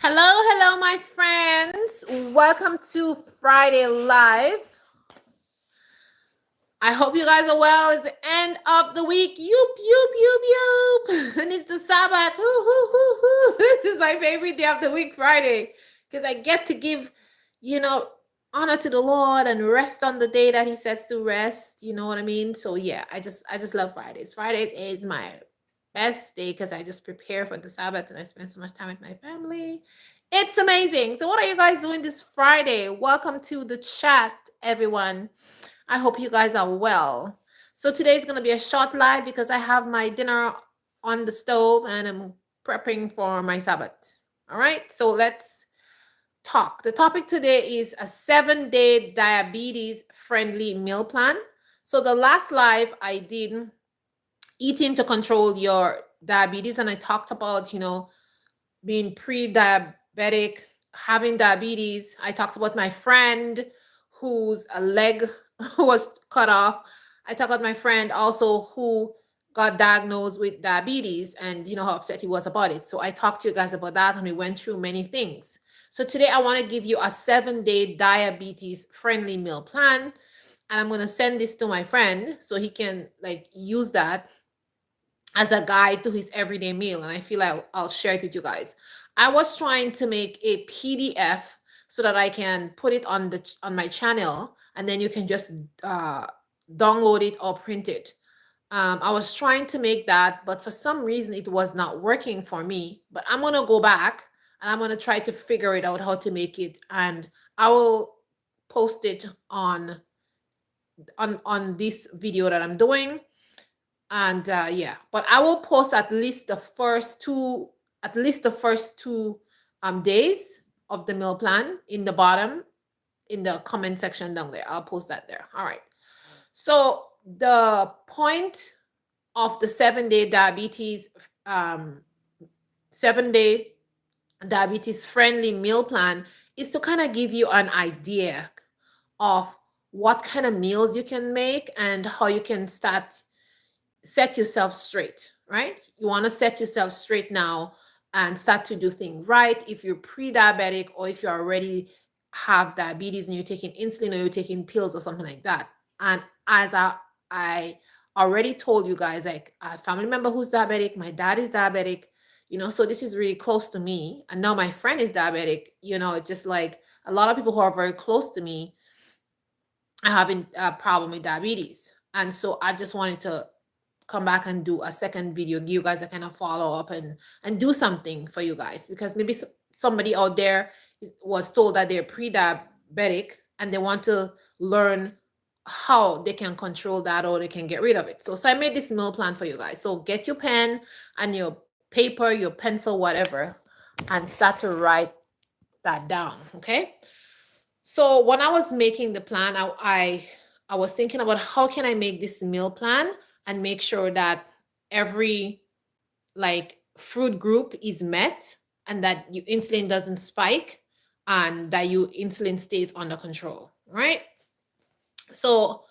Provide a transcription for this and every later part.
Hello, hello, my friends. Welcome to Friday Live. I hope you guys are well. It's the end of the week. Yoop, yoop, yoop, yoop. And it's the Sabbath. Hoo, hoo, hoo, hoo. This is my favorite day of the week, Friday, because I get to give, you know, honor to the Lord and rest on the day that He sets to rest. You know what I mean? So yeah, I just love Fridays. Fridays is my best day because I just prepare for the Sabbath and I spend so much time with my family. It's amazing. So, what are you guys doing this Friday? Welcome to the chat, everyone. I hope you guys are well. So, today is going to be a short live because I have my dinner on the stove and I'm prepping for my Sabbath. All right. So, let's talk. The topic today is a 7-day diabetes friendly meal plan. So, the last live I did eating to control your diabetes, and I talked about, being pre-diabetic, having diabetes. I talked about my friend whose leg was cut off. I talked about my friend also who got diagnosed with diabetes and how upset he was about it. So I talked to you guys about that and we went through many things. So today I want to give you a 7-day diabetes friendly meal plan, and I'm going to send this to my friend so he can use that as a guide to his everyday meal. And I feel like I'll share it with you guys. I was trying to make a PDF so that I can put it on my channel, and then you can just download it or print it. I was trying to make that, but for some reason it was not working for me. But I'm gonna go back and I'm gonna try to figure it out how to make it, and I will post it on this video that I'm doing. And yeah, but I will post at least the first two days of the meal plan in the bottom in the comment section down there. I'll post that there. All right. So the point of the um 7-day diabetes friendly meal plan is to kind of give you an idea of what kind of meals you can make and how you can set yourself straight, right? You want to set yourself straight now and start to do things right. If you're pre-diabetic or if you already have diabetes and you're taking insulin or you're taking pills or something like that. And as I already told you guys, like a family member who's diabetic, my dad is diabetic, so this is really close to me. And now my friend is diabetic, it's just like a lot of people who are very close to me are having a problem with diabetes. And so I just wanted to come back and do a second video, give you guys a kind of follow up and do something for you guys, because maybe somebody out there was told that they're pre-diabetic and they want to learn how they can control that or they can get rid of it. So I made this meal plan for you guys. So get your pen and your paper, your pencil, whatever, and start to write that down. Okay. So when I was making the plan, I was thinking about how can I make this meal plan and make sure that every fruit group is met and that your insulin doesn't spike and that your insulin stays under control, right? So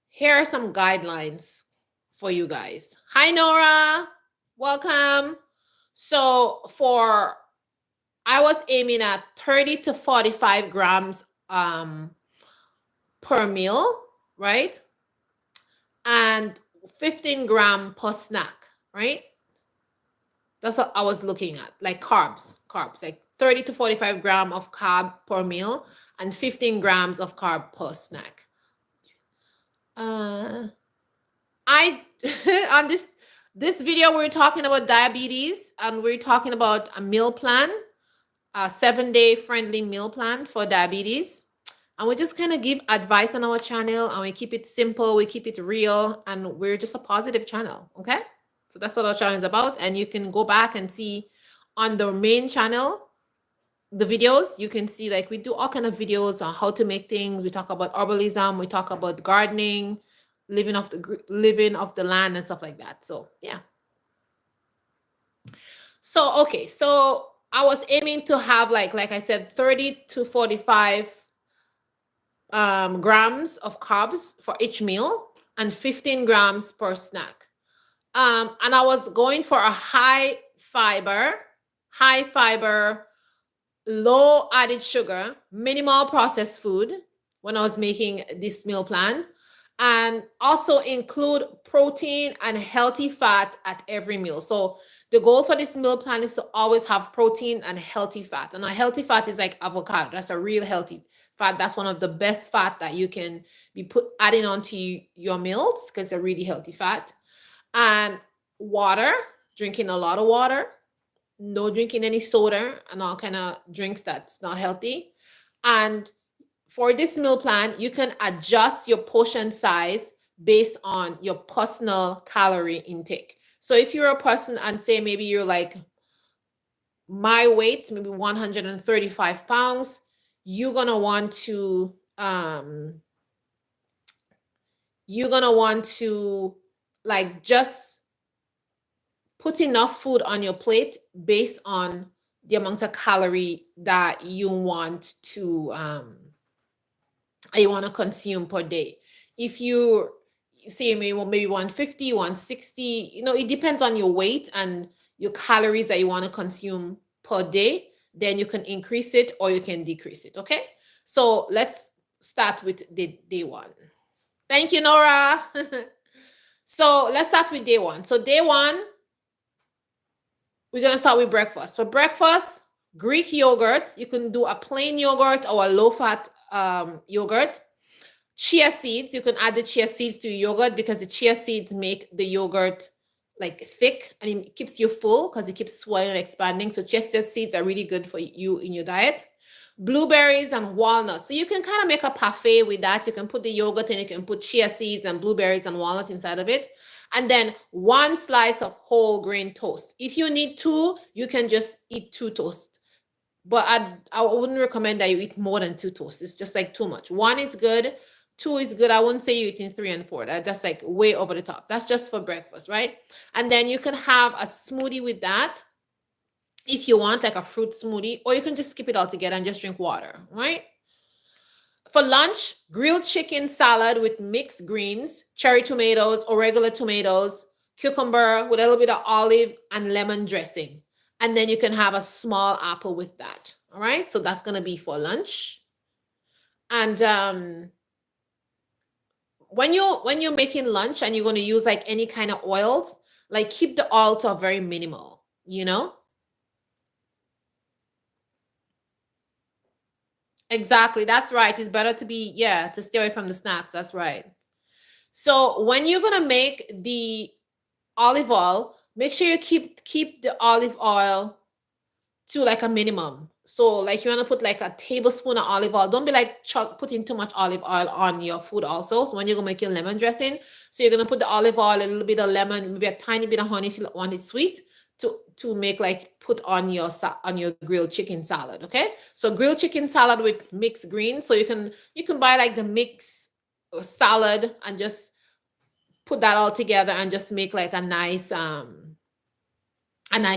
here are some guidelines for you guys. Hi Nora, welcome. So I was aiming at 30 to 45 grams per meal, right? And 15 gram per snack, right? That's what I was looking at, like carbs, like 30 to 45 gram of carb per meal and 15 grams of carb per snack. I on this video we're talking about diabetes and we're talking about a meal plan, a 7-day friendly meal plan for diabetes. And we just kind of give advice on our channel and we keep it simple, we keep it real, and we're just a positive channel, okay? So that's what our channel is about. And you can go back and see on the main channel, the videos, you can see we do all kind of videos on how to make things. We talk about herbalism, we talk about gardening, living off the land and stuff like that. So yeah. So okay, so I was aiming to have like I said, 30 to 45 grams of carbs for each meal and 15 grams per snack. And I was going for a high fiber low added sugar, minimal processed food when I was making this meal plan, and also include protein and healthy fat at every meal. So the goal for this meal plan is to always have protein and healthy fat. And a healthy fat is like avocado. That's a real healthy fat. That's one of the best fat that you can be adding onto your meals because it's a really healthy fat. And water, drinking a lot of water, no drinking any soda and all kind of drinks that's not healthy. And for this meal plan, you can adjust your portion size based on your personal calorie intake. So if you're a person and say maybe you're like my weight, maybe 135 pounds, you're gonna want to like just put enough food on your plate based on the amount of calorie that you want to consume per day. If you say maybe 150, 160, it depends on your weight and your calories that you want to consume per day, then you can increase it or you can decrease it. Okay, so let's start with the day one. Thank you, Nora. So let's start with day one. So day one, we're going to start with breakfast. For breakfast, Greek yogurt. You can do a plain yogurt or a low-fat yogurt. Chia seeds. You can add the chia seeds to your yogurt because the chia seeds make the yogurt like thick and it keeps you full because it keeps swelling and expanding. So chia seeds are really good for you in your diet. Blueberries and walnuts. So you can kind of make a parfait with that. You can put the yogurt and you can put chia seeds and blueberries and walnuts inside of it. And then one slice of whole grain toast. If you need two, you can just eat two toasts. But I wouldn't recommend that you eat more than two toasts. It's just like too much. One is good. Two is good. I wouldn't say you're eating 3 and 4. That's just like way over the top. That's just for breakfast, right? And then you can have a smoothie with that if you want, like a fruit smoothie, or you can just skip it all together and just drink water, right? For lunch, grilled chicken salad with mixed greens, cherry tomatoes or regular tomatoes, cucumber with a little bit of olive and lemon dressing. And then you can have a small apple with that. All right. So that's going to be for lunch. And when you're making lunch and you're going to use like any kind of oils, like keep the oil to a very minimal, Exactly. That's right. It's better to stay away from the snacks. That's right. So when you're going to make the olive oil, make sure you keep the olive oil to like a minimum. So like you want to put like a tablespoon of olive oil. Don't be like putting too much olive oil on your food also. So when you're going to make your lemon dressing, so you're going to put the olive oil, a little bit of lemon, maybe a tiny bit of honey if you want it sweet to make like put on your grilled chicken salad. Okay, so grilled chicken salad with mixed greens. So you can buy like the mix salad and just put that all together and just make like a nice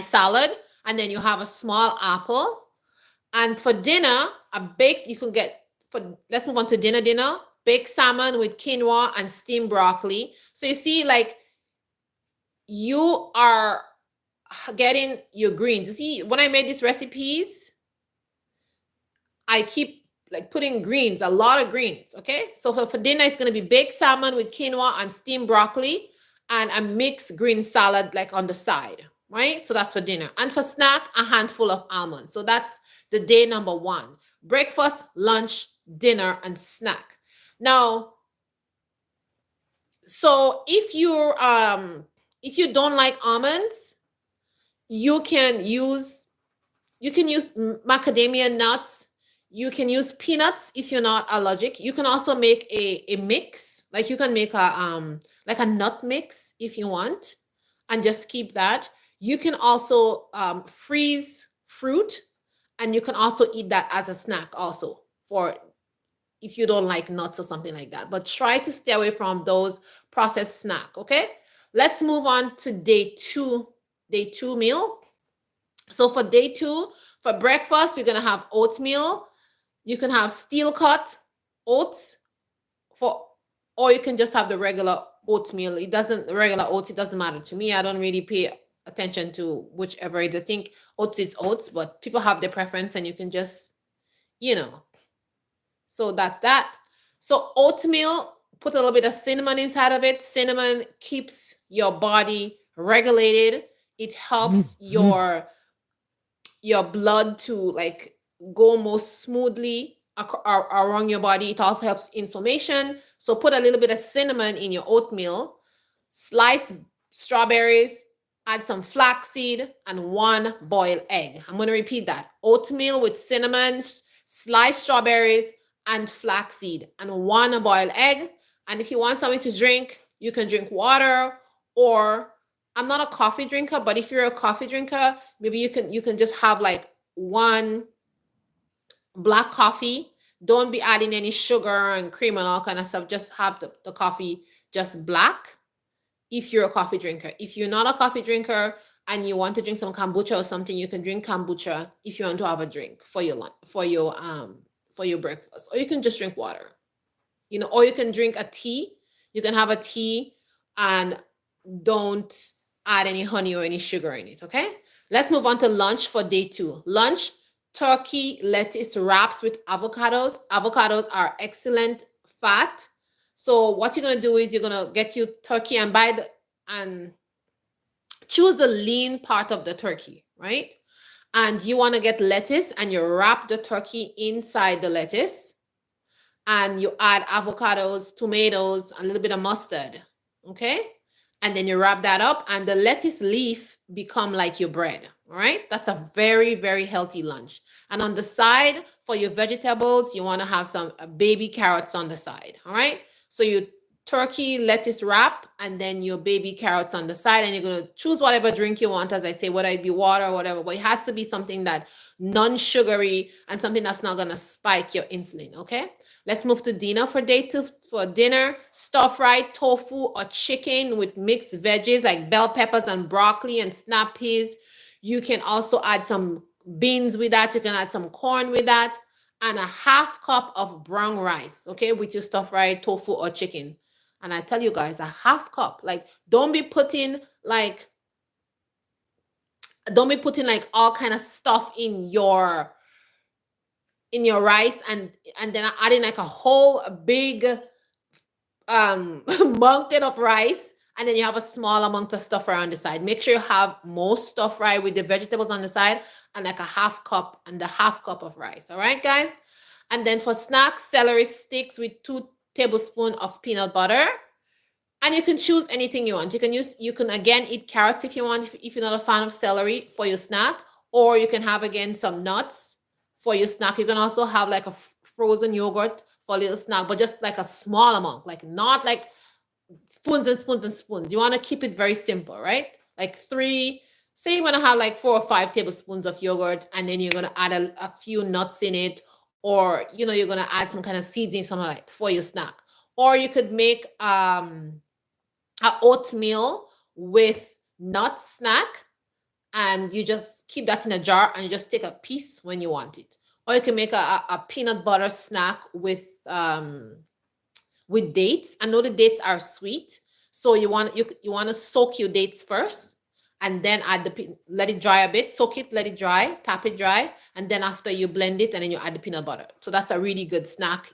salad. And then you have a small apple. And for dinner, let's move on to dinner, baked salmon with quinoa and steamed broccoli. So you see, like, you are getting your greens. You see, when I made these recipes, I keep like putting greens, a lot of greens. Okay, so for dinner, it's going to be baked salmon with quinoa and steamed broccoli and a mixed green salad like on the side, right? So that's for dinner. And for snack, a handful of almonds. So that's the day number one: breakfast, lunch, dinner, and snack. Now, so if you don't like almonds, you can use macadamia nuts. You can use peanuts if you're not allergic. You can also make a mix. Like you can make a nut mix if you want, and just keep that. You can also freeze fruit, and you can also eat that as a snack also for if you don't like nuts or something like that. But try to stay away from those processed snack. Okay, let's move on to day two meal. So for day two, for breakfast, we're gonna have oatmeal. You can have steel cut oats or you can just have the regular oatmeal. Regular oats, it doesn't matter to me. I don't really pay attention to whichever it is. I think oats is oats, but people have their preference and you can just, you know. So that's that. So oatmeal, put a little bit of cinnamon inside of it. Cinnamon keeps your body regulated. It helps your blood to like go more smoothly around your body. It also helps inflammation. So put a little bit of cinnamon in your oatmeal. Slice strawberries, add some flaxseed, and one boiled egg. I'm going to repeat that. Oatmeal with cinnamon, sliced strawberries, and flaxseed, and one boiled egg. And if you want something to drink, you can drink water, or I'm not a coffee drinker, but if you're a coffee drinker, maybe you can just have like one black coffee. Don't be adding any sugar and cream and all kind of stuff. Just have the coffee just black if you're a coffee drinker. If you're not a coffee drinker and you want to drink some kombucha or something, you can drink kombucha if you want to have a drink for your lunch, for your breakfast, or you can just drink water. Or you can drink a tea. You can have a tea and don't add any honey or any sugar in it, okay? Let's move on to lunch for day 2. Lunch, turkey lettuce wraps with avocados. Avocados are excellent fat. So what you're gonna do is you're gonna get your turkey and choose the lean part of the turkey, right? And you want to get lettuce and you wrap the turkey inside the lettuce and you add avocados, tomatoes, a little bit of mustard, okay? And then you wrap that up and the lettuce leaf become like your bread, all right? That's a very, very healthy lunch. And on the side for your vegetables, you want to have some baby carrots on the side, all right? So you turkey lettuce wrap and then your baby carrots on the side, and you're going to choose whatever drink you want, as I say, whether it be water or whatever, but it has to be something that non-sugary and something that's not going to spike your insulin, okay? Let's move to dinner for day 2. For dinner, stir-fried tofu or chicken with mixed veggies like bell peppers and broccoli and snap peas. You can also add some beans with that. You can add some corn with that, and a half cup of brown rice, okay, with your stir-fried tofu or chicken. And I tell you guys, a half cup. Like, don't be putting like all kind of stuff in your rice and then adding like a whole big mountain of rice, and then you have a small amount of stuff fry on the side. Make sure you have most stuff fry with the vegetables on the side and like a half cup of rice. All right, guys. And then for snacks, celery sticks with 2 tablespoons of peanut butter. And you can choose anything you want. You can again eat carrots if you want, if you're not a fan of celery for your snack, or you can have again some nuts for your snack. You can also have like a frozen yogurt for a little snack, but just like a small amount, like not like spoons and spoons and spoons. You want to keep it very simple, right? Like 3, say you want to have like 4 or 5 tablespoons of yogurt, and then you're going to add a few nuts in it, or you're going to add some kind of seasoning, something like that for your snack. Or you could make a oatmeal with nut snack, and you just keep that in a jar and you just take a piece when you want it. Or you can make a peanut butter snack with dates. I know the dates are sweet, so you want to soak your dates first and then add let it dry a bit. Soak it, let it dry, tap it dry, and then after you blend it and then you add the peanut butter. So that's a really good snack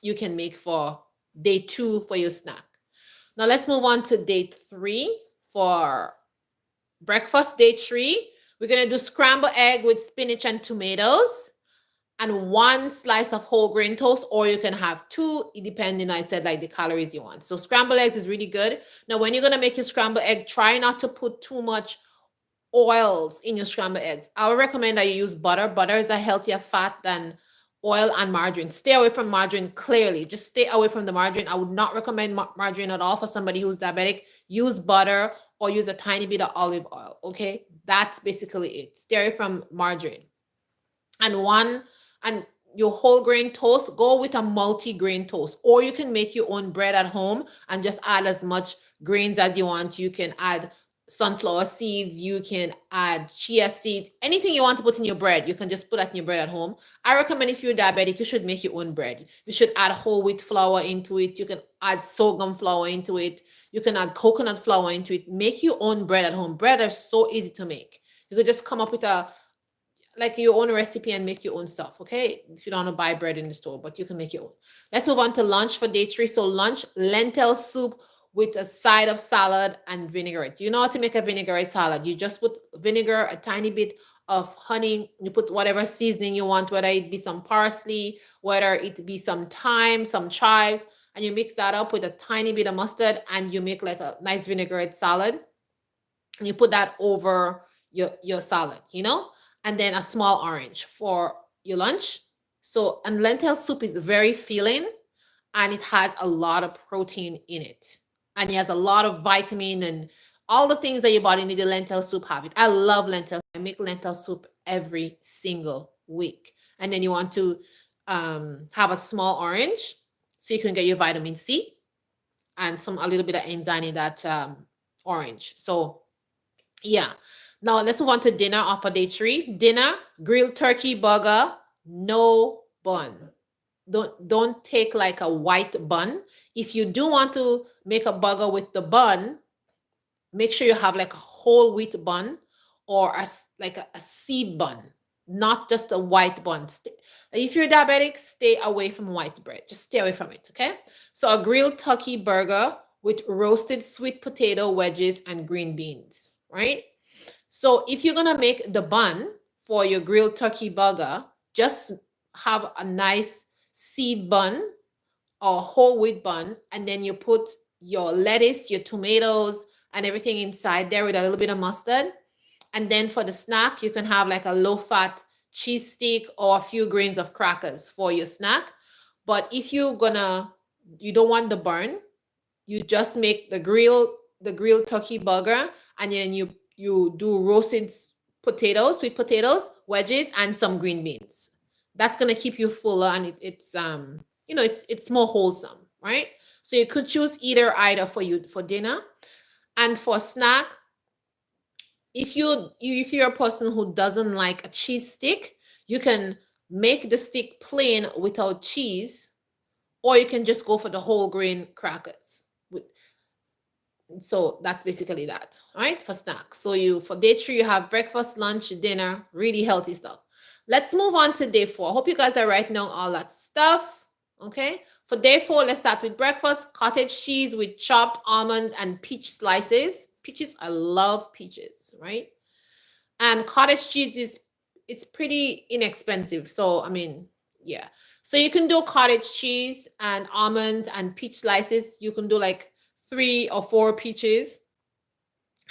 you can make for day 2 for your snack. Now let's move on to day 3 for breakfast. Day 3, we're going to do scrambled egg with spinach and tomatoes and 1 slice of whole grain toast, or you can have 2, depending, I said, like the calories you want. So scrambled eggs is really good. Now, when you're going to make your scrambled egg, try not to put too much oils in your scrambled eggs. I would recommend that you use butter. Butter is a healthier fat than oil and margarine. Stay away from margarine, clearly. Just stay away from the margarine. I would not recommend margarine at all for somebody who's diabetic. Use butter or use a tiny bit of olive oil, okay? That's basically it. Stay away from margarine. And your whole grain toast, go with a multi-grain toast, or you can make your own bread at home and just add as much grains as you want. You can add sunflower seeds, you can add chia seeds, anything you want to put in your bread, you can just put that in your bread at home. I recommend if you're diabetic, you should make your own bread. You should add whole wheat flour into it. You can add sorghum flour into it. You can add coconut flour into it. Make your own bread at home. Bread are so easy to make. You could just come up with a like your own recipe and make your own stuff, okay? If you don't want to buy bread in the store, but you can make your own. Let's move on to lunch for day 3. So lunch, lentil soup with a side of salad and vinaigrette. You know how to make a vinaigrette salad. You just put vinegar, a tiny bit of honey, you put whatever seasoning you want, whether it be some parsley, whether it be some thyme, some chives, and you mix that up with a tiny bit of mustard, and you make like a nice vinaigrette salad, and you put that over your salad, and then a small orange for your lunch. So, and lentil soup is very filling, and it has a lot of protein in it, and it has a lot of vitamin and all the things that your body needs. The lentil soup have it. I love lentil. I make lentil soup every single week. And then you want to have a small orange so you can get your vitamin C and a little bit of enzyme in that orange. So yeah. Now let's move on to dinner off of day 3. Dinner, grilled turkey burger, no bun. Don't take like a white bun. If you do want to make a burger with the bun, make sure you have like a whole wheat bun or like a seed bun, not just a white bun. If you're diabetic, stay away from white bread. Just stay away from it, okay? So a grilled turkey burger with roasted sweet potato wedges and green beans, right? So if you're gonna make the bun for your grilled turkey burger, just have a nice seed bun or whole wheat bun, and then you put your lettuce, your tomatoes, and everything inside there with a little bit of mustard. And then for the snack, you can have like a low-fat cheese stick or a few grains of crackers for your snack. But if you don't want the burn, you just make the grilled turkey burger, and then you do roasted potatoes, sweet potatoes, wedges, and some green beans. That's gonna keep you fuller, and it's more wholesome, right? So you could choose either for dinner. And for snack, if you're a person who doesn't like a cheese stick, you can make the stick plain without cheese, or you can just go for the whole grain crackers. So that's basically that, all right, for snacks. So for day 3, you have breakfast, lunch, dinner, really healthy stuff. Let's move on to day 4. I hope you guys are writing down all that stuff, okay? For day 4, let's start with breakfast. Cottage cheese with chopped almonds and peach slices. Peaches, I love peaches, right? And cottage cheese it's pretty inexpensive. So, I mean, yeah. So you can do cottage cheese and almonds and peach slices. You can do like 3 or 4 peaches.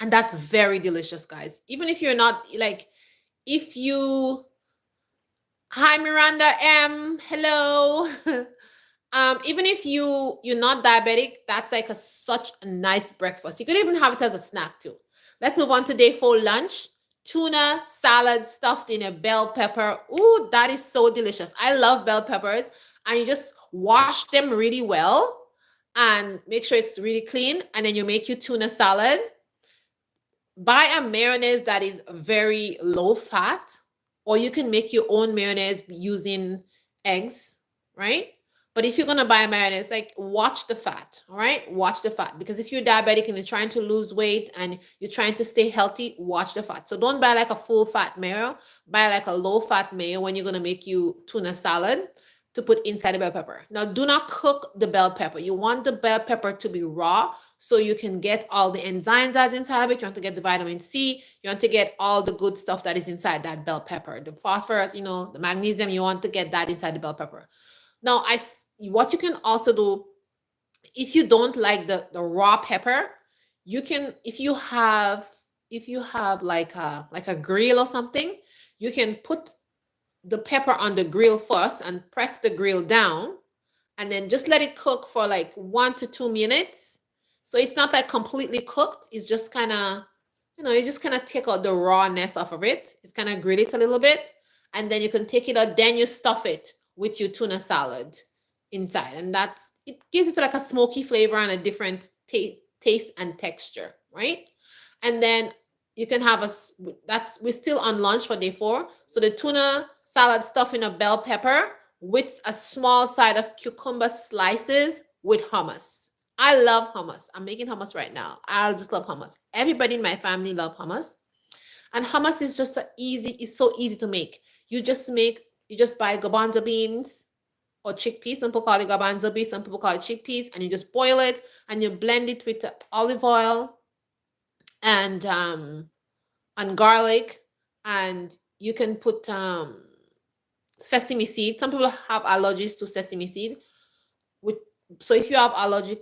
And that's very delicious, guys. Even if you're not like, if you, hi Miranda M, hello. Even if you're not diabetic, that's like such a nice breakfast. You could even have it as a snack too. Let's move on to day 4, lunch. Tuna salad stuffed in a bell pepper. Ooh, that is so delicious. I love bell peppers. And you just wash them really well and make sure it's really clean. And then you make your tuna salad. Buy a mayonnaise that is very low fat, or you can make your own mayonnaise using eggs, right? But if you're going to buy a mayonnaise, like watch the fat, all right? Watch the fat, because if you're diabetic and you're trying to lose weight and you're trying to stay healthy, watch the fat. So don't buy like a full fat mayo, buy like a low fat mayo when you're going to make you tuna salad to put inside the bell pepper. Now, do not cook the bell pepper. You want the bell pepper to be raw so you can get all the enzymes that's inside of it. You want to get the vitamin C. You want to get all the good stuff that is inside that bell pepper. The phosphorus, the magnesium, you want to get that inside the bell pepper. Now, what you can also do, if you don't like the raw pepper, you can, if you have like a grill or something, you can put the pepper on the grill first and press the grill down, and then just let it cook for like 1 to 2 minutes. So it's not like completely cooked. It's just kind of, you just kind of take out the rawness off of it. It's kind of grill it a little bit, and then you can take it out. Then you stuff it with your tuna salad inside, and it gives it like a smoky flavor and a different taste and texture, right? And then you can have we're still on lunch for day 4. So the tuna salad stuffed in a bell pepper with a small side of cucumber slices with hummus. I love hummus. I'm making hummus right now. I just love hummus. Everybody in my family love hummus. And hummus is just it's so easy to make. You just buy garbanzo beans or chickpeas. Some people call it garbanzo beans, some people call it chickpeas, and you just boil it and you blend it with olive oil and garlic, and you can put sesame seed. Some people have allergies to sesame seed. With so if you're allergic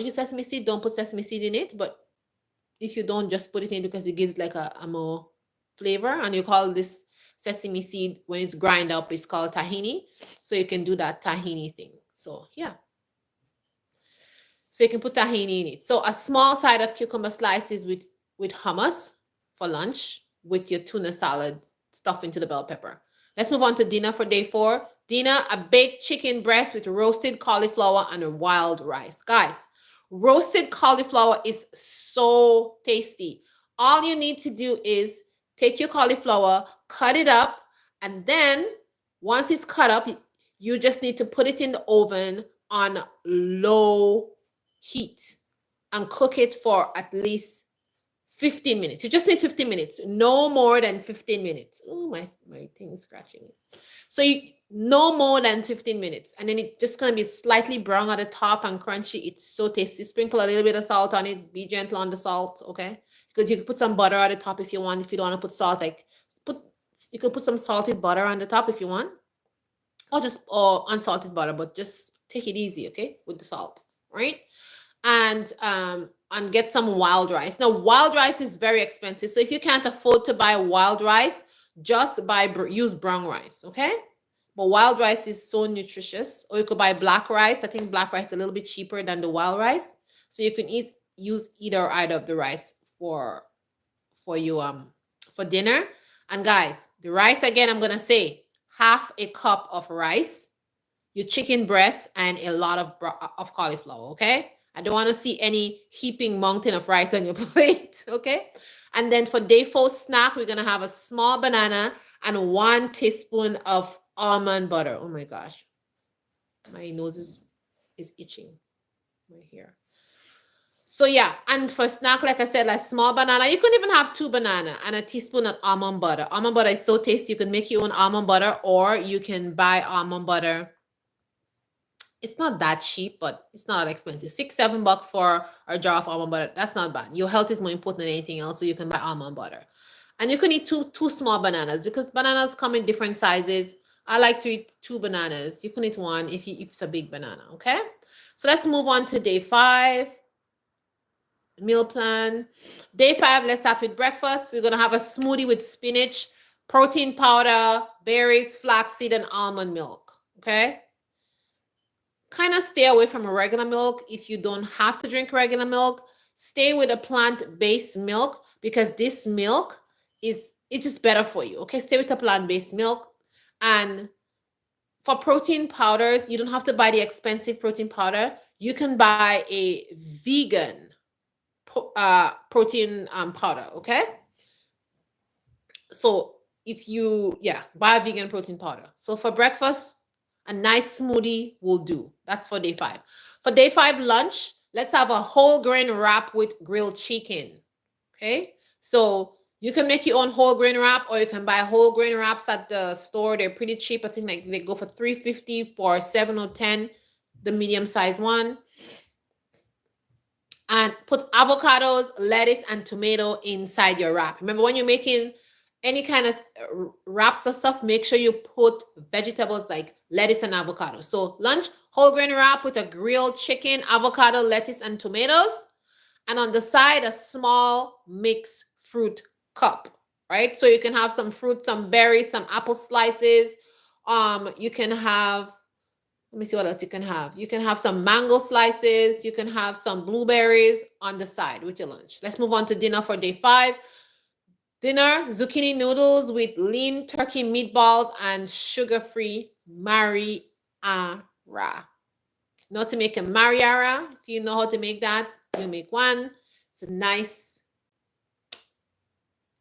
to sesame seed, don't put sesame seed in it. But if you don't, just put it in because it gives like a more flavor. And you call this sesame seed when it's grind up, it's called tahini. So you can do that tahini thing. So yeah. So you can put tahini in it. So a small side of cucumber slices with hummus for lunch with your tuna salad stuffed into the bell pepper. Let's move on to dinner for day 4. Dinner, a baked chicken breast with roasted cauliflower and a wild rice. Guys, roasted cauliflower is so tasty. All you need to do is take your cauliflower, cut it up, and then once it's cut up, you just need to put it in the oven on low heat and cook it for at least 15 minutes. You just need 15 minutes, no more than 15 minutes. Oh, my thing is scratching me. So no more than 15 minutes. And then it's just going to be slightly brown at the top and crunchy. It's so tasty. Sprinkle a little bit of salt on it. Be gentle on the salt, okay? Because you can put some butter at the top if you want. If you don't want to put salt, you can put some salted butter on the top if you want. Or unsalted butter, but just take it easy, okay? With the salt, right? And get some wild rice. Now, wild rice is very expensive. So if you can't afford to buy wild rice, just use brown rice, okay? But wild rice is so nutritious. Or you could buy black rice. I think black rice is a little bit cheaper than the wild rice. So you can use either of the rice for dinner. And guys, the rice again, I'm gonna say half a cup of rice, your chicken breast, and a lot of cauliflower, okay? I don't want to see any heaping mountain of rice on your plate, okay? And then for day 4 snack, we're going to have a small banana and 1 teaspoon of almond butter. Oh my gosh. My nose is itching right here. So yeah, and for snack, like I said, like small banana, you can even have 2 banana and a teaspoon of almond butter. Almond butter is so tasty. You can make your own almond butter, or you can buy almond butter. It's not that cheap, but it's not that expensive. $6-7 for a jar of almond butter. That's not bad. Your health is more important than anything else, so you can buy almond butter. And you can eat two small bananas because bananas come in different sizes. I like to eat 2 bananas. You can eat 1 if it's a big banana, okay? So let's move on to day 5. Meal plan. Day 5, let's start with breakfast. We're going to have a smoothie with spinach, protein powder, berries, flaxseed, and almond milk, okay? Kind of stay away from regular milk. If you don't have to drink regular milk, stay with a plant-based milk because this milk it's just better for you, okay? Stay with a plant-based milk. And for protein powders, you don't have to buy the expensive protein powder. You can buy a vegan protein powder, okay? So if you buy a vegan protein powder. So for breakfast, a nice smoothie will do. That's for day 5. For day 5 lunch, let's have a whole grain wrap with grilled chicken. Okay? So you can make your own whole grain wrap, or you can buy whole grain wraps at the store. They're pretty cheap. I think like they go for $3.50 for 7 or 10, the medium size one. And put avocados, lettuce, and tomato inside your wrap. Remember, when you're making any kind of wraps or stuff, make sure you put vegetables like lettuce and avocado. So lunch, whole grain wrap with a grilled chicken, avocado, lettuce, and tomatoes. And on the side, a small mixed fruit cup, right? So you can have some fruit, some berries, some apple slices. You can have, let me see what else you can have. You can have some mango slices. You can have some blueberries on the side with your lunch. Let's move on to dinner for day 5. Dinner, zucchini noodles with lean turkey meatballs and sugar-free mariara. Know how to make a mariara? If you know how to make that, you make one. It's a nice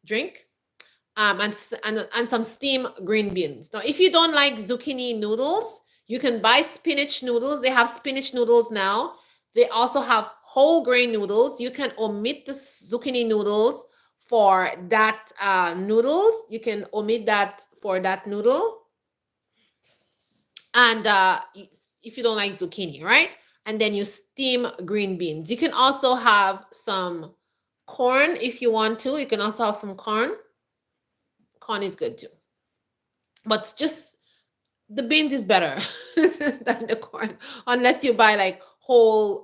drink. And some steamed green beans. Now, if you don't like zucchini noodles, you can buy spinach noodles. They have spinach noodles now. They also have whole grain noodles. You can omit the zucchini noodles for that noodles. You can omit that for that noodle. And if you don't like zucchini, right? And then you steam green beans. You can also have some corn if you want to. You can also have some corn. Corn is good too. But just the beans is better than the corn. Unless you buy like whole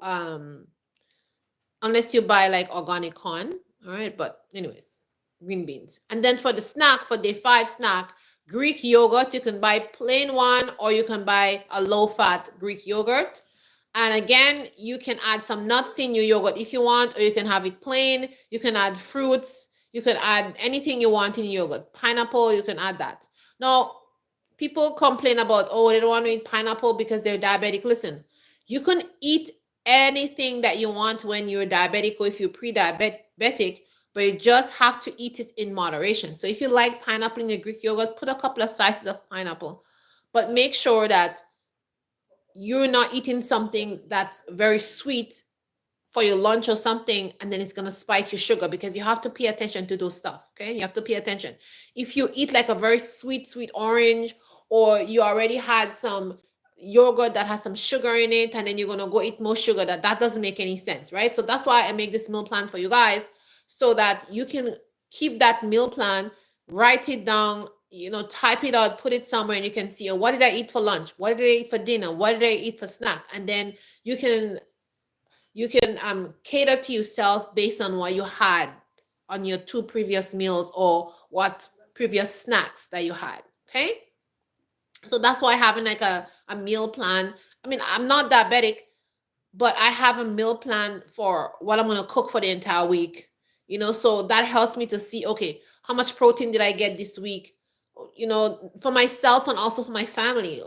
unless you buy like organic corn. All right, but anyways, green beans. And then for the snack, for day 5 snack, Greek yogurt, you can buy plain one or you can buy a low fat Greek yogurt. And again, you can add some nuts in your yogurt if you want, or you can have it plain. You can add fruits. You can add anything you want in yogurt. Pineapple, you can add that. Now, people complain about, oh, they don't want to eat pineapple because they're diabetic. Listen, you can eat anything that you want when you're diabetic or if you're pre-diabetic, but you just have to eat it in moderation. So if you like pineapple in your Greek yogurt, put a couple of slices of pineapple, but make sure that you're not eating something that's very sweet for your lunch or something, and then it's going to spike your sugar, because you have to pay attention to those stuff. Okay, you have to pay attention. If you eat like a very sweet orange, or you already had some yogurt that has some sugar in it, and then you're going to go eat more sugar, that doesn't make any sense, right? So that's why I make this meal plan for you guys, so that you can keep that meal plan, write it down, type it out, put it somewhere, and you can see, oh, what did I eat for lunch, what did I eat for dinner, what did I eat for snack, and then you can cater to yourself based on what you had on your 2 previous meals, or what previous snacks that you had. Okay, so that's why having like a meal plan. I mean, I'm not diabetic, but I have a meal plan for what I'm going to cook for the entire week. So that helps me to see, okay, how much protein did I get this week, for myself and also for my family.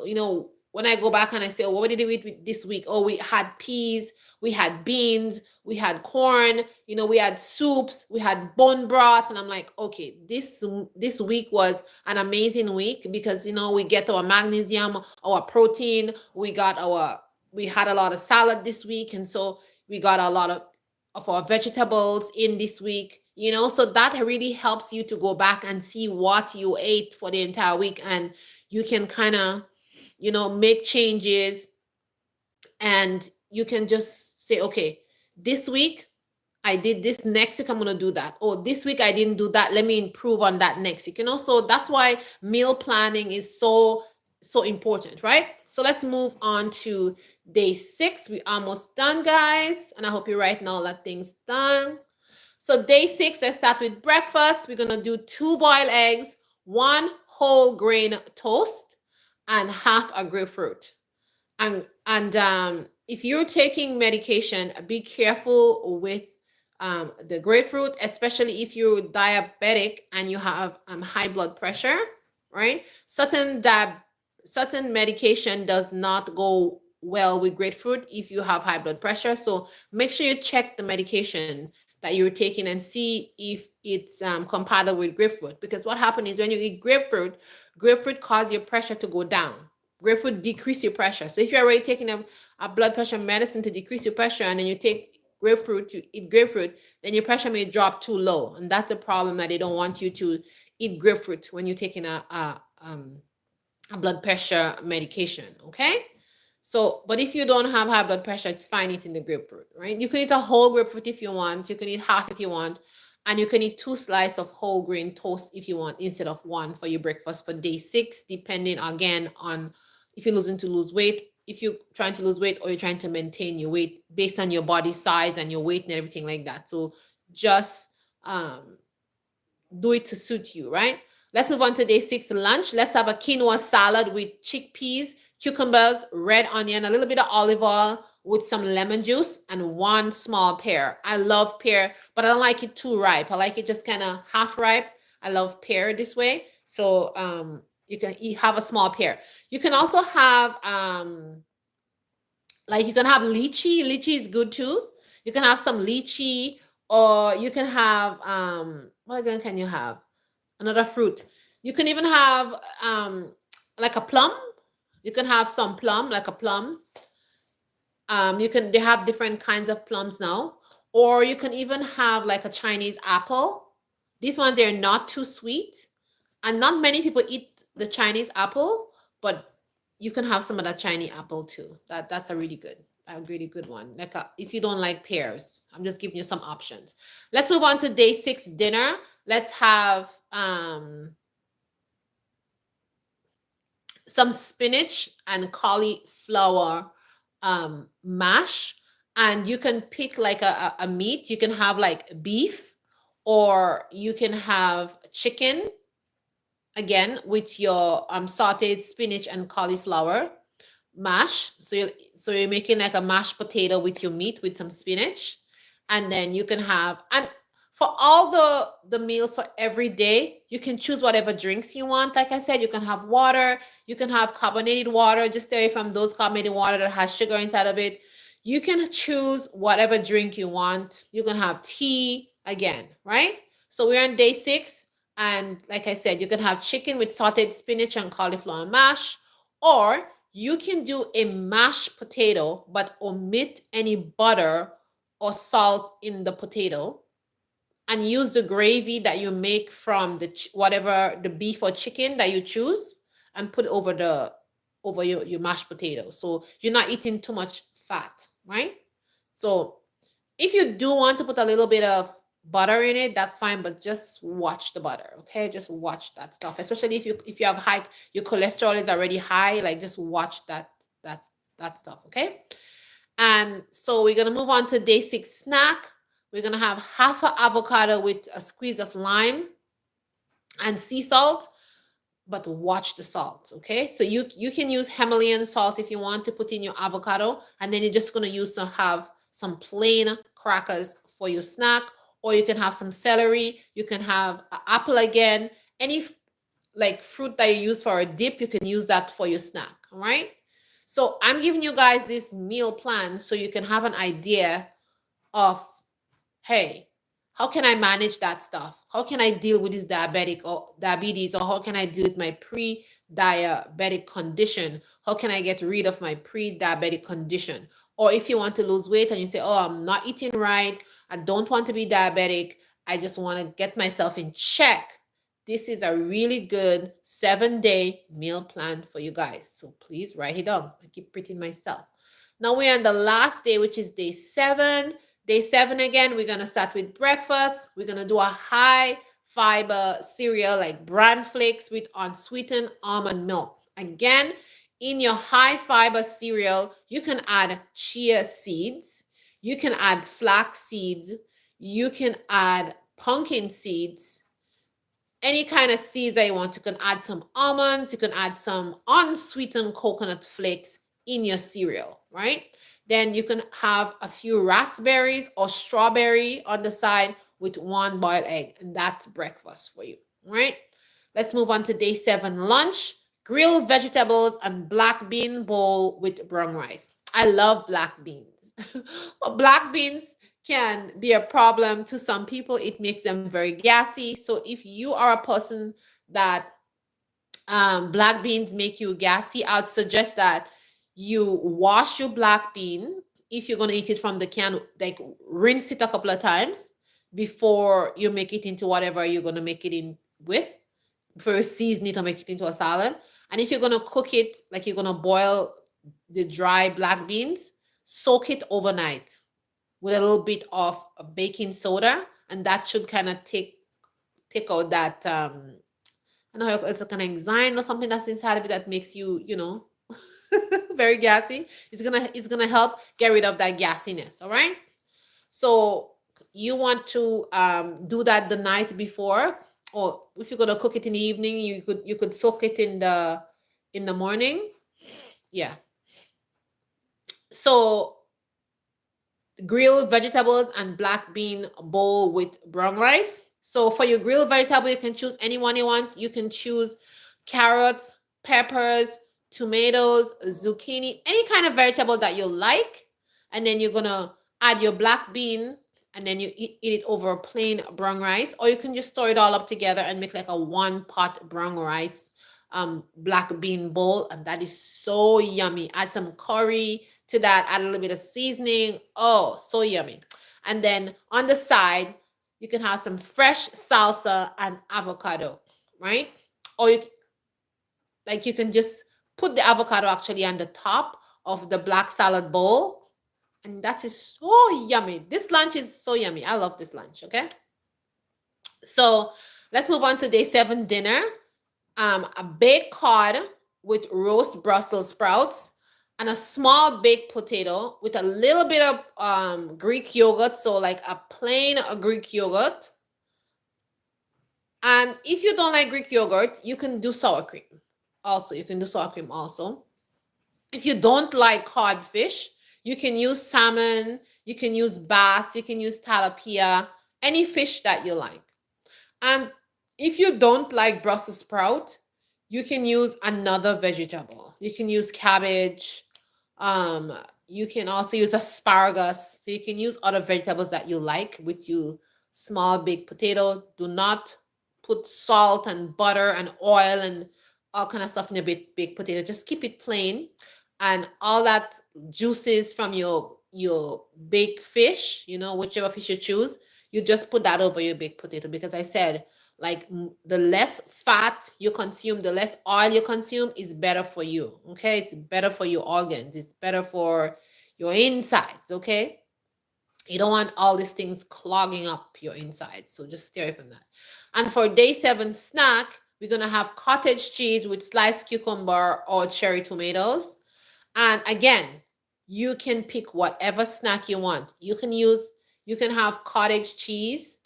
When I go back and I say, oh, what did we eat this week? Oh, we had peas, we had beans, we had corn, we had soups, we had bone broth. And I'm like, okay, this week was an amazing week, because, we get our magnesium, our protein, we had a lot of salad this week. And so we got a lot of our vegetables in this week, so that really helps you to go back and see what you ate for the entire week. And you can kind of, make changes, and you can just say, okay, this week I did this, next week I'm going to do that. Or this week I didn't do that, let me improve on that next week. So that's why meal planning is so important, right? So let's move on to day 6. We're almost done, guys, and I hope you're writing all that things done. So day 6, let's start with breakfast. We're going to do 2 boiled eggs, 1 whole grain toast, and half a grapefruit. And if you're taking medication, be careful with the grapefruit, especially if you're diabetic and you have high blood pressure, right? Certain medication does not go well with grapefruit if you have high blood pressure. So make sure you check the medication that you're taking and see if it's compatible with grapefruit. Because what happens is when you eat grapefruit causes your pressure to go down. Grapefruit decrease your pressure. So if you're already taking a blood pressure medicine to decrease your pressure, and then you take grapefruit, you eat grapefruit, then your pressure may drop too low. And that's the problem, that they don't want you to eat grapefruit when you're taking a blood pressure medication. Okay. So, but if you don't have high blood pressure, it's fine eating the grapefruit, right? You can eat a whole grapefruit if you want. You can eat half if you want. And you can eat 2 slices of whole grain toast if you want, instead of 1 for your breakfast for day 6, depending again on if you're lose weight, if you're trying to lose weight, or you're trying to maintain your weight based on your body size and your weight and everything like that. So just do it to suit you, right? Let's move on to day 6, lunch. Let's have a quinoa salad with chickpeas, cucumbers, red onion, a little bit of olive oil with some lemon juice, and 1 small pear. I love pear, but I don't like it too ripe. I like it just kind of half ripe. I love pear this way. So you can have a small pear. You can also have you can have lychee. Lychee is good too. You can have some lychee, or you can have what again can you have? Another fruit. You can even have like a plum. You can have some plum, like a plum. They have different kinds of plums now, or you can even have like a Chinese apple. These ones are not too sweet, and not many people eat the Chinese apple, but you can have some of that Chinese apple too. That's a really good one. Like if you don't like pears, I'm just giving you some options. Let's move on to day 6 dinner. Let's have some spinach and cauliflower mash, and you can pick like a meat. You can have like beef, or you can have chicken, again with your sauteed spinach and cauliflower mash. So you're making like a mashed potato with your meat with some spinach, and then you can have, and for all the meals for every day, you can choose whatever drinks you want. Like I said, you can have water, you can have carbonated water. Just stay away from those carbonated water that has sugar inside of it. You can choose whatever drink you want. You can have tea, again, right? So we're on day 6, and like I said, you can have chicken with sauteed spinach and cauliflower mash, or you can do a mashed potato but omit any butter or salt in the potato, and use the gravy that you make from whatever the beef or chicken that you choose, and put over your mashed potato, so you're not eating too much fat, right? So if you do want to put a little bit of butter in it, that's fine, but just watch the butter, okay? Just watch that stuff, especially if you have high, your cholesterol is already high, like just watch that that stuff, okay? And so we're gonna move on to day 6 snack. We're gonna have half an avocado with a squeeze of lime and sea salt, but watch the salt, okay? So you can use Himalayan salt if you want to put in your avocado, and then you're just going to use to have some plain crackers for your snack, or you can have some celery, you can have an apple, again, any like fruit that you use for a dip, you can use that for your snack, all right? So I'm giving you guys this meal plan so you can have an idea of, hey, how can I manage that stuff? How can I deal with this diabetes, or how can I deal with my pre-diabetic condition? How can I get rid of my pre-diabetic condition? Or if you want to lose weight and you say, oh, I'm not eating right, I don't want to be diabetic, I just want to get myself in check. This is a really good 7-day meal plan for you guys. So please write it down. I keep printing myself. Now we're on the last day, which is day 7. Day 7, again, we're going to start with breakfast. We're going to do a high fiber cereal like bran flakes with unsweetened almond milk. Again, in your high fiber cereal, you can add chia seeds, you can add flax seeds, you can add pumpkin seeds, any kind of seeds that you want. You can add some almonds, you can add some unsweetened coconut flakes in your cereal, right? Then you can have a few raspberries or strawberry on the side with 1 boiled egg, and that's breakfast for you, right? Let's move on to day 7 lunch. Grilled vegetables and black bean bowl with brown rice. I love black beans. But black beans can be a problem to some people. It makes them very gassy. So if you are a person that black beans make you gassy, I would suggest that you wash your black bean. If you're going to eat it from the can, like rinse it a couple of times before you make it into whatever you're going to make it in with, before you season it or make it into a salad. And if you're going to cook it, like you're going to boil the dry black beans, soak it overnight with a little bit of baking soda, and that should kind of take out that I know it's like an enzyme or something that's inside of it that makes you, very gassy. It's gonna help get rid of that gassiness. All right. So you want to do that the night before, or if you're gonna cook it in the evening, you could soak it in the morning. Yeah. So grilled vegetables and black bean bowl with brown rice. So for your grilled vegetable, you can choose any one you want. You can choose carrots, peppers, tomatoes, zucchini, any kind of vegetable that you like. And then you're gonna add your black bean, and then you eat it over plain brown rice, or you can just store it all up together and make like a 1-pot brown rice black bean bowl, and that is so yummy. Add some curry to that, add a little bit of seasoning. Oh, so yummy. And then on the side, you can have some fresh salsa and avocado, right? Or you can just put the avocado actually on the top of the black salad bowl, and that is so yummy. This lunch is so yummy. I love this lunch. Okay, so let's move on to day 7 dinner. A baked cod with roast Brussels sprouts and a small baked potato with a little bit of Greek yogurt, so like a plain Greek yogurt. And if you don't like Greek yogurt, you can do sour cream. Also, you can do sour cream also. If you don't like codfish, you can use salmon, you can use bass, you can use tilapia, any fish that you like. And if you don't like Brussels sprout, you can use another vegetable. You can use cabbage. Um, you can also use asparagus. So you can use other vegetables that you like with your small baked potato. Do not put salt and butter and oil and all kind of stuff in a baked potato. Just keep it plain, and all that juices from your baked fish, whichever fish you choose, you just put that over your baked potato, because I said, like, the less fat you consume, the less oil you consume is better for you. Okay, it's better for your organs, it's better for your insides. Okay, you don't want all these things clogging up your insides, so just stay away from that. And for day 7 snack, we're gonna have cottage cheese with sliced cucumber or cherry tomatoes. And again, you can pick whatever snack you want. You can have cottage cheese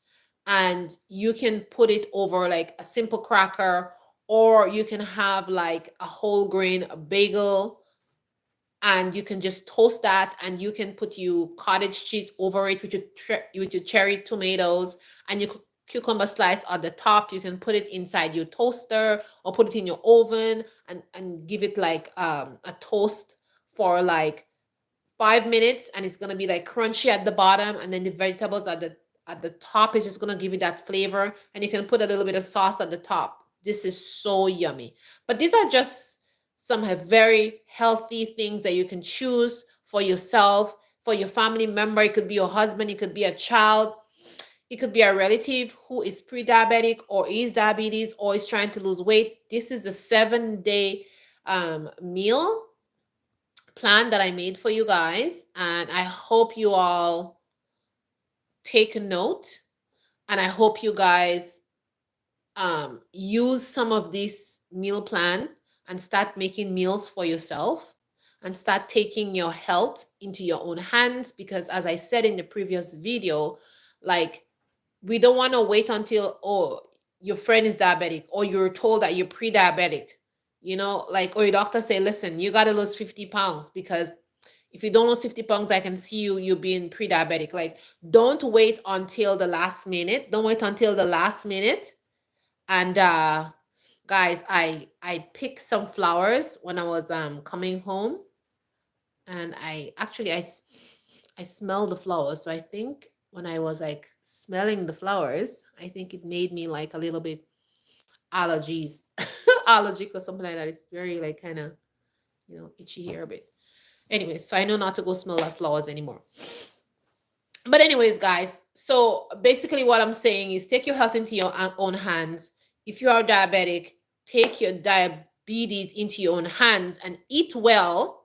and you can put it over like a simple cracker, or you can have like a whole grain bagel, and you can just toast that, and you can put your cottage cheese over it with your cherry tomatoes and your cucumber slice at the top. You can put it inside your toaster or put it in your oven, and give it like a toast for like 5 minutes, and it's gonna be like crunchy at the bottom, and then the vegetables at the top is just gonna give you that flavor, and you can put a little bit of sauce at the top. This is so yummy. But these are just some very healthy things that you can choose for yourself, for your family member. It could be your husband, it could be a child, it could be a relative who is pre-diabetic or is diabetes or is trying to lose weight. This is the 7-day meal plan that I made for you guys, and I hope you all take a note, and I hope you guys use some of this meal plan and start making meals for yourself and start taking your health into your own hands, because as I said in the previous video, like, we don't want to wait until, oh, your friend is diabetic or you're told that you're pre-diabetic, like, or your doctor say, listen, you got to lose 50 pounds, because if you don't lose 50 pounds, I can see you being pre-diabetic. Like, don't wait until the last minute. Don't wait until the last minute. And guys, I picked some flowers when I was coming home, and I smelled the flowers. So I think when I was like smelling the flowers, I think it made me like a little bit allergies, allergic or something like that. It's very like kind of, itchy here a bit. Anyway, so I know not to go smell like flowers anymore. But anyways, guys, so basically what I'm saying is take your health into your own hands. If you are diabetic, take your diabetes into your own hands and eat well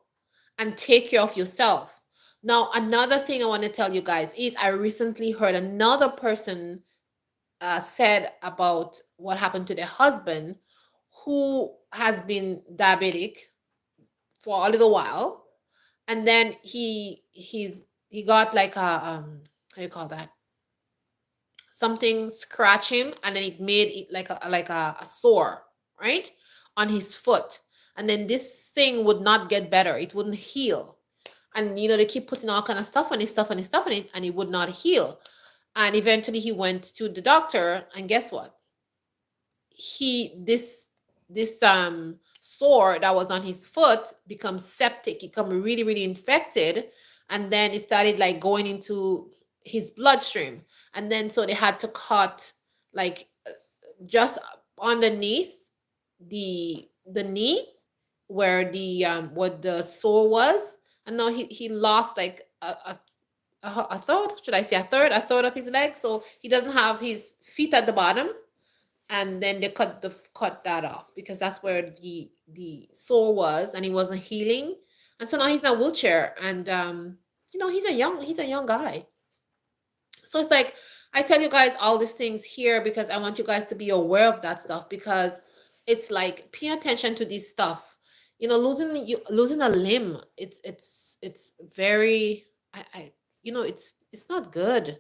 and take care of yourself. Now, another thing I want to tell you guys is I recently heard another person said about what happened to their husband who has been diabetic for a little while, and then he got like a how do you call that, something scratch him, and then it made it like a sore, right, on his foot. And then this thing would not get better, it wouldn't heal. And they keep putting all kind of stuff on it, and it would not heal. And eventually he went to the doctor, and guess what, this sore that was on his foot becomes septic, it become really, really infected, and then it started like going into his bloodstream. And then so they had to cut like just underneath the knee where the sore was, and now he lost like a third, should I say a third of his leg. So he doesn't have his feet at the bottom, and then they cut that off because that's where the sore was, and he wasn't healing, and so now he's in a wheelchair, and he's a young guy. So it's like I tell you guys all these things here because I want you guys to be aware of that stuff, because it's like pay attention to this stuff. Losing a limb, it's very it's not good.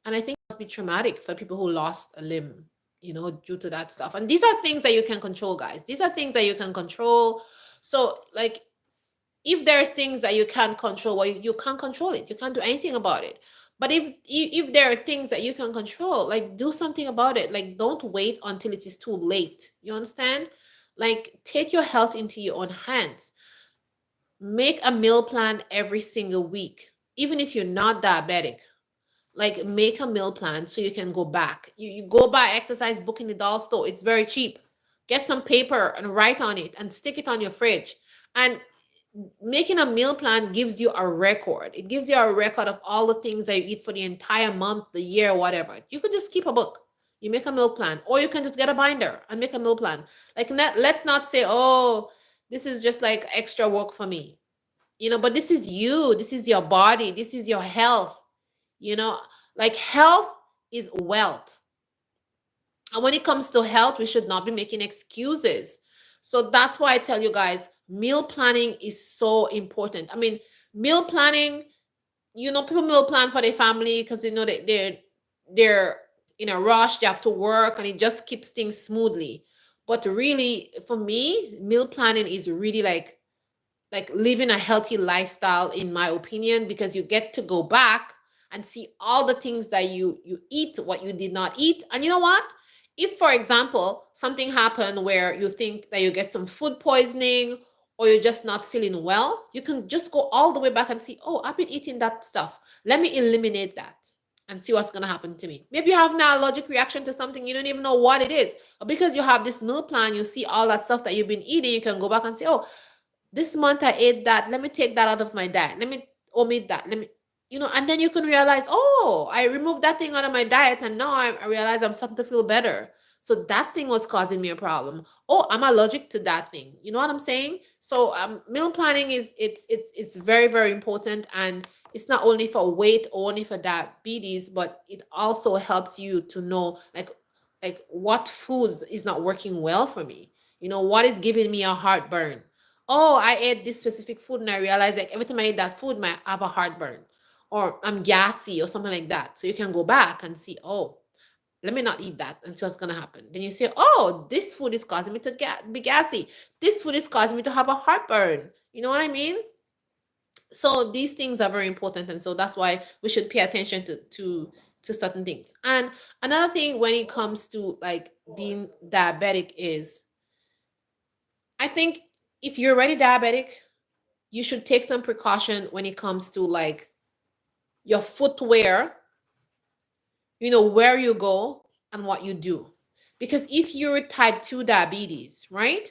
And I think it must be traumatic for people who lost a limb, due to that stuff. And these are things that you can control, guys. These are things that you can control. So like if there's things that you can't control, well, you can't control it. You can't do anything about it. But if there are things that you can control, like do something about it. Like don't wait until it is too late. You understand? Like take your health into your own hands. Make a meal plan every single week, even if you're not diabetic. Like make a meal plan so you can go back. You go buy exercise book in the dollar store. It's very cheap. Get some paper and write on it and stick it on your fridge. And making a meal plan gives you a record. It gives you a record of all the things that you eat for the entire month, the year, whatever. You could just keep a book. You make a meal plan, or you can just get a binder and make a meal plan. Like let's not say, oh, this is just like extra work for me. But this is you. This is your body. This is your health. You know, like health is wealth. And when it comes to health, we should not be making excuses. So that's why I tell you guys, meal planning is so important. I mean, meal planning, people meal plan for their family because they're in a rush, they have to work, and it just keeps things smoothly. But really, for me, meal planning is really like living a healthy lifestyle, in my opinion, because you get to go back and see all the things that you eat, what you did not eat. And you know what, if for example something happened where you think that you get some food poisoning, or you're just not feeling well, you can just go all the way back and see, oh, I've been eating that stuff, let me eliminate that and see what's going to happen to me. Maybe you have an allergic reaction to something, you don't even know what it is, but because you have this meal plan, you see all that stuff that you've been eating, you can go back and say, oh, this month I ate that. Let me take that out of my diet. Let me omit that. And then you can realize, oh, I removed that thing out of my diet, and now I realize I'm starting to feel better. So that thing was causing me a problem. Oh, I'm allergic to that thing. You know what I'm saying? So meal planning it's very, very important, and it's not only for weight or only for diabetes, but it also helps you to know like what foods is not working well for me. What is giving me a heartburn. Oh, I ate this specific food and I realized like every time I eat that food, I have a heartburn, or I'm gassy or something like that. So you can go back and see, oh, let me not eat that and see what's going to happen. Then you say, oh, this food is causing me to be gassy. This food is causing me to have a heartburn. You know what I mean? So these things are very important. And so that's why we should pay attention to certain things. And another thing when it comes to like being diabetic is, I think if you're already diabetic, you should take some precaution when it comes to like your footwear, where you go and what you do. Because if you're type 2 diabetes, right,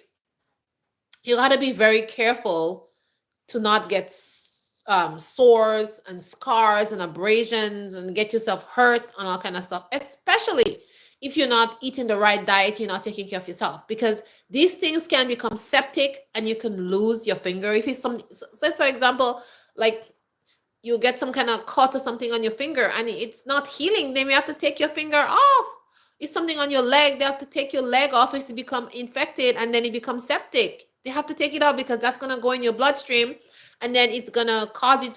you got to be very careful to not get sores and scars and abrasions and get yourself hurt and all kind of stuff, especially if you're not eating the right diet, you're not taking care of yourself, because these things can become septic and you can lose your finger. If it's some, say for example, like you get some kind of cut or something on your finger and it's not healing, then you have to take your finger off. It's something on your leg, they have to take your leg off if it become infected and then it becomes septic. They have to take it out because that's going to go in your bloodstream, and then it's going to cause you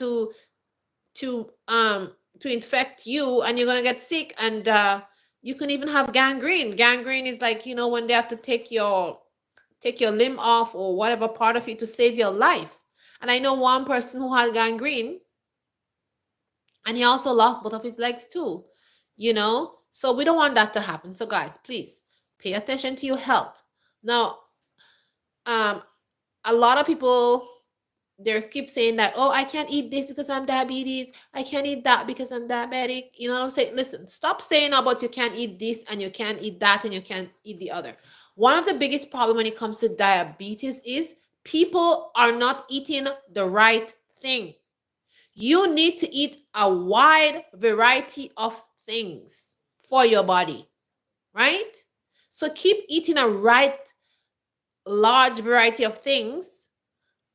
to infect you, and you're going to get sick, and you can even have gangrene. Gangrene is like, when they have to take your limb off or whatever part of it to save your life. And I know one person who had gangrene, and he also lost both of his legs too, so we don't want that to happen. So guys, please pay attention to your health. Now, a lot of people, they keep saying that, oh, I can't eat this because I'm diabetes, I can't eat that because I'm diabetic. You know what I'm saying? Listen, stop saying about you can't eat this and you can't eat that and you can't eat the other. One of the biggest problem when it comes to diabetes is people are not eating the right thing. You need to eat a wide variety of things for your body, right? So keep eating a large variety of things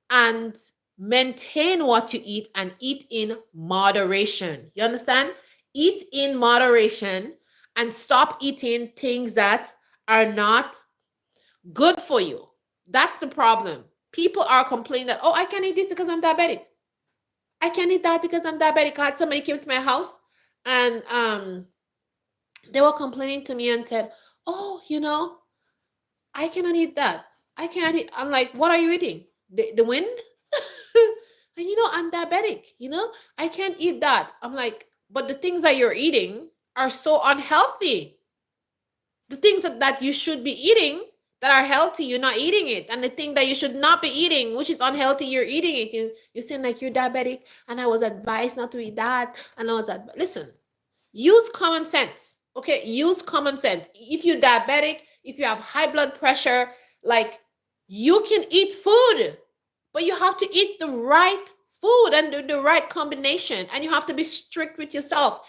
and maintain what you eat and eat in moderation. You understand? Eat in moderation and stop eating things that are not good for you. That's the problem. People are complaining that, oh, I can't eat this because I'm diabetic. I can't eat that because I'm diabetic. I had somebody came to my house and they were complaining to me and said, oh, I cannot eat that. I can't eat. I'm like, what are you eating? The wind? And I'm diabetic, I can't eat that. I'm like, but the things that you're eating are so unhealthy. The things that you should be eating that are healthy, you're not eating it. And the thing that you should not be eating, which is unhealthy, you're eating it. You're saying like you're diabetic and I was advised not to eat that. And I was listen, use common sense. Okay, use common sense. If you're diabetic, if you have high blood pressure, like you can eat food, but you have to eat the right food and the right combination. And you have to be strict with yourself.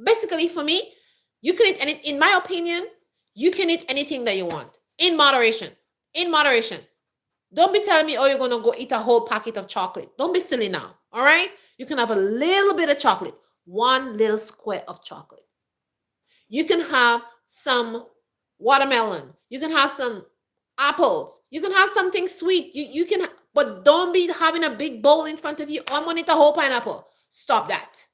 Basically, for me, you can eat any, in my opinion, you can eat anything that you want in moderation. In moderation. Don't be telling me, oh, you're going to go eat a whole packet of chocolate. Don't be silly now. All right? You can have a little bit of chocolate, one little square of chocolate. You can have some watermelon. You can have some apples. You can have something sweet. You can, but don't be having a big bowl in front of you. Oh, I'm going to eat a whole pineapple. Stop that.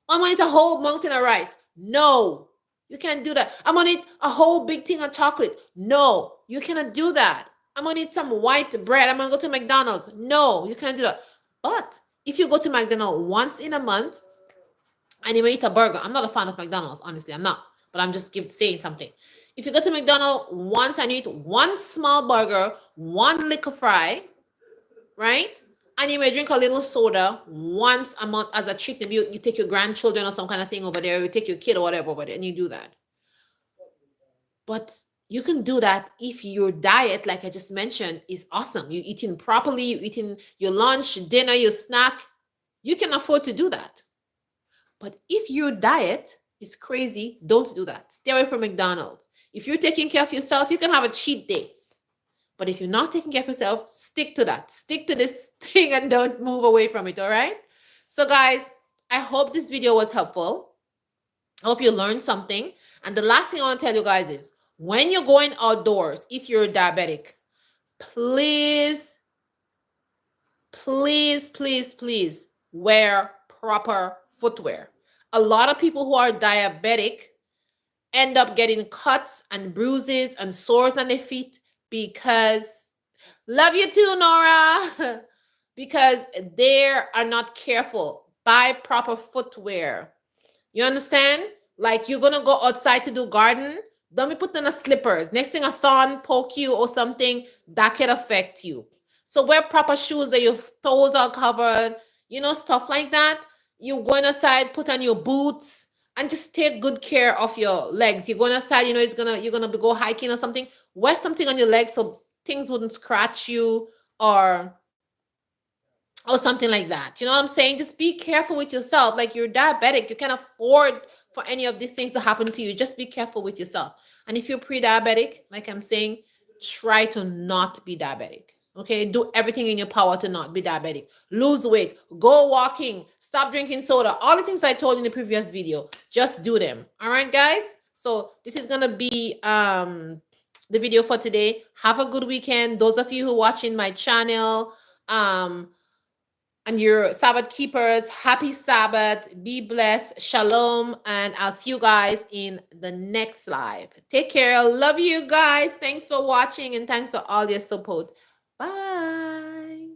I'm going to eat a whole mountain of rice. No, you can't do that. I'm going to eat a whole big thing of chocolate. No, you cannot do that. I'm going to eat some white bread. I'm going to go to McDonald's. No, you can't do that. But if you go to McDonald's once in a month and you eat a burger, I'm not a fan of McDonald's, honestly, I'm not. But I'm just saying something. If you go to McDonald's once and you eat one small burger, one liquor fry, right? And you may drink a little soda once a month as a treat. Maybe you take your grandchildren or some kind of thing over there, you take your kid or whatever over there, and you do that. But you can do that if your diet, like I just mentioned, is awesome. You're eating properly, you're eating your lunch, dinner, your snack. You can afford to do that. But if your diet is crazy, don't do that. Stay away from McDonald's. If you're taking care of yourself, you can have a cheat day. But if you're not taking care of yourself, stick to that. Stick to this thing and don't move away from it, all right? So guys, I hope this video was helpful. I hope you learned something. And the last thing I want to tell you guys is, when you're going outdoors, if you're diabetic, please, please, please, please wear proper footwear. A lot of people who are diabetic end up getting cuts and bruises and sores on their feet because, love you too, Nora, because they are not careful. Buy proper footwear. You understand? Like, you're going to go outside to do garden, don't be putting on slippers. Next thing a thorn poke you or something, that can affect you. So wear proper shoes that your toes are covered, stuff like that. You're going outside, put on your boots, and just take good care of your legs. You're going outside, you're gonna go hiking or something. Wear something on your legs so things wouldn't scratch you or something like that. You know what I'm saying? Just be careful with yourself. Like, you're diabetic, you can't afford for any of these things to happen to you. Just be careful with yourself. And if you're pre-diabetic, like I'm saying, try to not be diabetic. Okay, do everything in your power to not be diabetic. Lose weight, go walking, stop drinking soda, all the things I told you in the previous video, just do them. All right, guys? So this is gonna be the video for today. Have a good weekend. Those of you who are watching my channel, and your Sabbath keepers, happy Sabbath, be blessed, shalom, and I'll see you guys in the next live. Take care. Love you guys. Thanks for watching and thanks for all your support. Bye.